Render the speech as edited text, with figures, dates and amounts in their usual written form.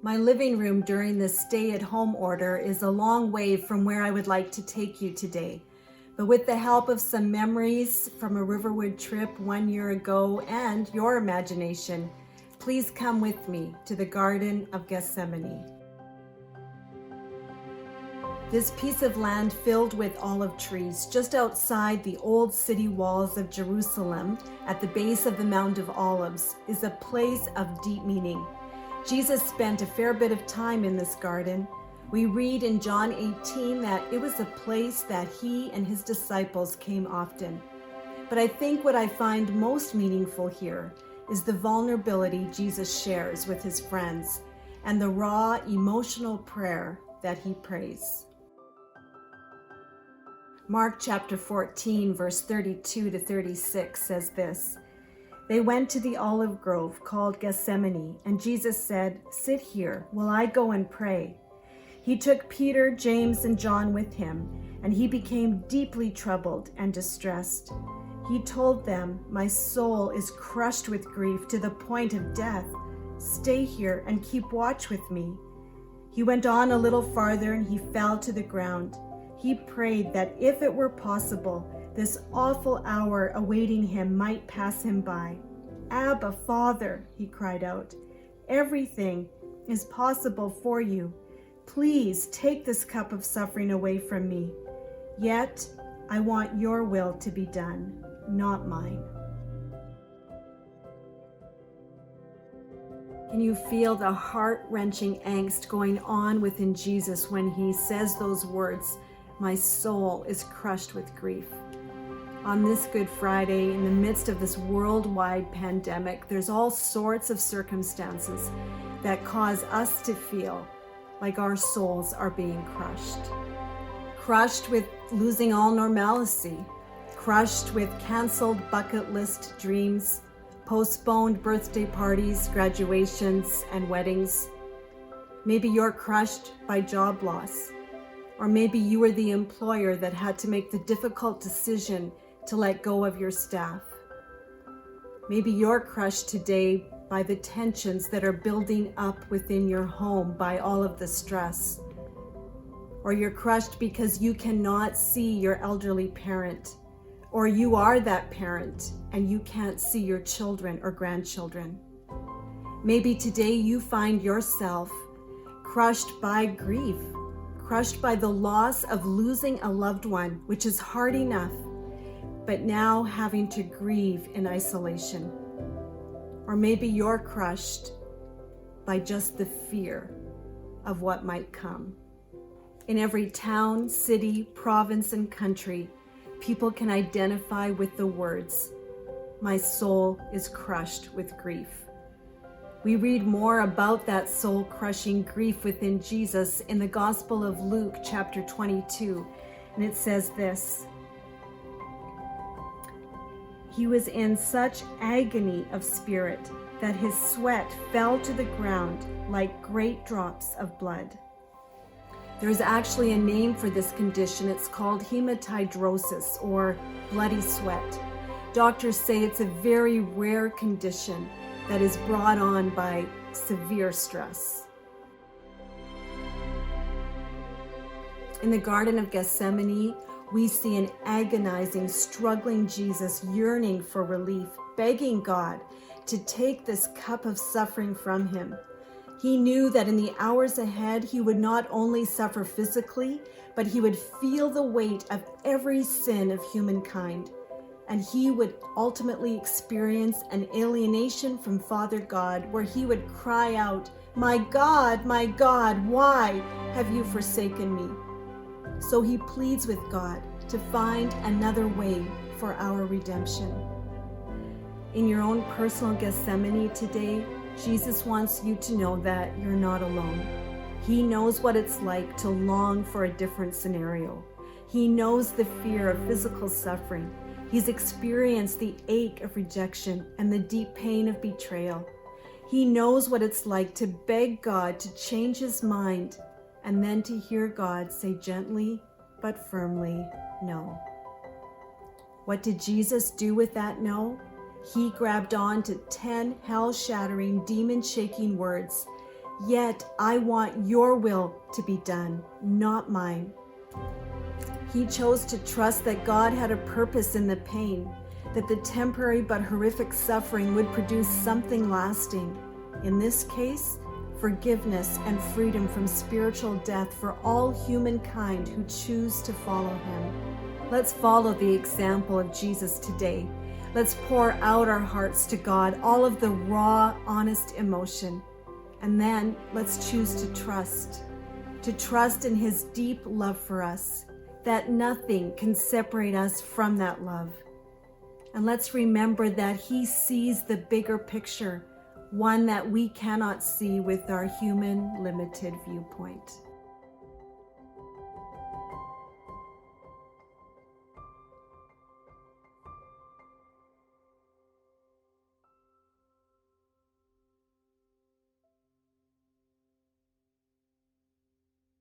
My living room during the stay-at-home order is a long way from where I would like to take you today. But with the help of some memories from a Riverwood trip 1 year ago and your imagination, please come with me to the Garden of Gethsamane. This piece of land filled with olive trees just outside the old city walls of Jerusalem at the base of the Mount of Olives is a place of deep meaning. Jesus spent a fair bit of time in this garden. We read in John 18 that it was a place that he and his disciples came often. But I think what I find most meaningful here is the vulnerability Jesus shares with his friends and the raw emotional prayer that he prays. Mark chapter 14, verse 32 to 36 says this: They went to the olive grove called Gethsamane, and Jesus said, "Sit here while I go and pray." He took Peter, James, and John with him, and he became deeply troubled and distressed. He told them, "My soul is crushed with grief to the point of death. Stay here and keep watch with me." He went on a little farther and he fell to the ground. He prayed that if it were possible, this awful hour awaiting him might pass him by. "Abba, Father," he cried out, "everything is possible for you. Please take this cup of suffering away from me. Yet I want your will to be done, not mine." Can you feel the heart-wrenching angst going on within Jesus when he says those words, "My soul is crushed with grief"? On this Good Friday, in the midst of this worldwide pandemic, there's all sorts of circumstances that cause us to feel like our souls are being crushed. Crushed with losing all normalcy, crushed with canceled bucket list dreams, postponed birthday parties, graduations, and weddings. Maybe you're crushed by job loss, or maybe you were the employer that had to make the difficult decision to let go of your staff. Maybe you're crushed today by the tensions that are building up within your home, by all of the stress. Or you're crushed because you cannot see your elderly parent, or you are that parent and you can't see your children or grandchildren. Maybe today you find yourself crushed by grief, crushed by the loss of losing a loved one, which is hard enough, but now having to grieve in isolation. Or maybe you're crushed by just the fear of what might come. In every town, city, province, and country, people can identify with the words, "My soul is crushed with grief." We read more about that soul-crushing grief within Jesus in the Gospel of Luke, chapter 22, and it says this: He was in such agony of spirit that his sweat fell to the ground like great drops of blood. There's actually a name for this condition. It's called hematidrosis, or bloody sweat. Doctors say it's a very rare condition that is brought on by severe stress. In the Garden of Gethsemane, we see an agonizing, struggling Jesus yearning for relief, begging God to take this cup of suffering from him. He knew that in the hours ahead, he would not only suffer physically, but he would feel the weight of every sin of humankind. And he would ultimately experience an alienation from Father God, where he would cry out, my God, why have you forsaken me?" So he pleads with God to find another way for our redemption. In your own personal Gethsemane today, Jesus wants you to know that you're not alone. He knows what it's like to long for a different scenario. He knows the fear of physical suffering. He's experienced the ache of rejection and the deep pain of betrayal. He knows what it's like to beg God to change his mind and then to hear God say gently but firmly, no. What did Jesus do with that no? He grabbed on to 10 hell-shattering, demon-shaking words Yet I want your will to be done, not mine. He chose to trust that God had a purpose in the pain, that the temporary but horrific suffering would produce something lasting. In this case, forgiveness and freedom from spiritual death for all humankind who choose to follow him. Let's follow the example of Jesus today. Let's pour out our hearts to God, all of the raw, honest emotion. And then let's choose to trust in his deep love for us, that nothing can separate us from that love. And let's remember that he sees the bigger picture, one that we cannot see with our human, limited viewpoint.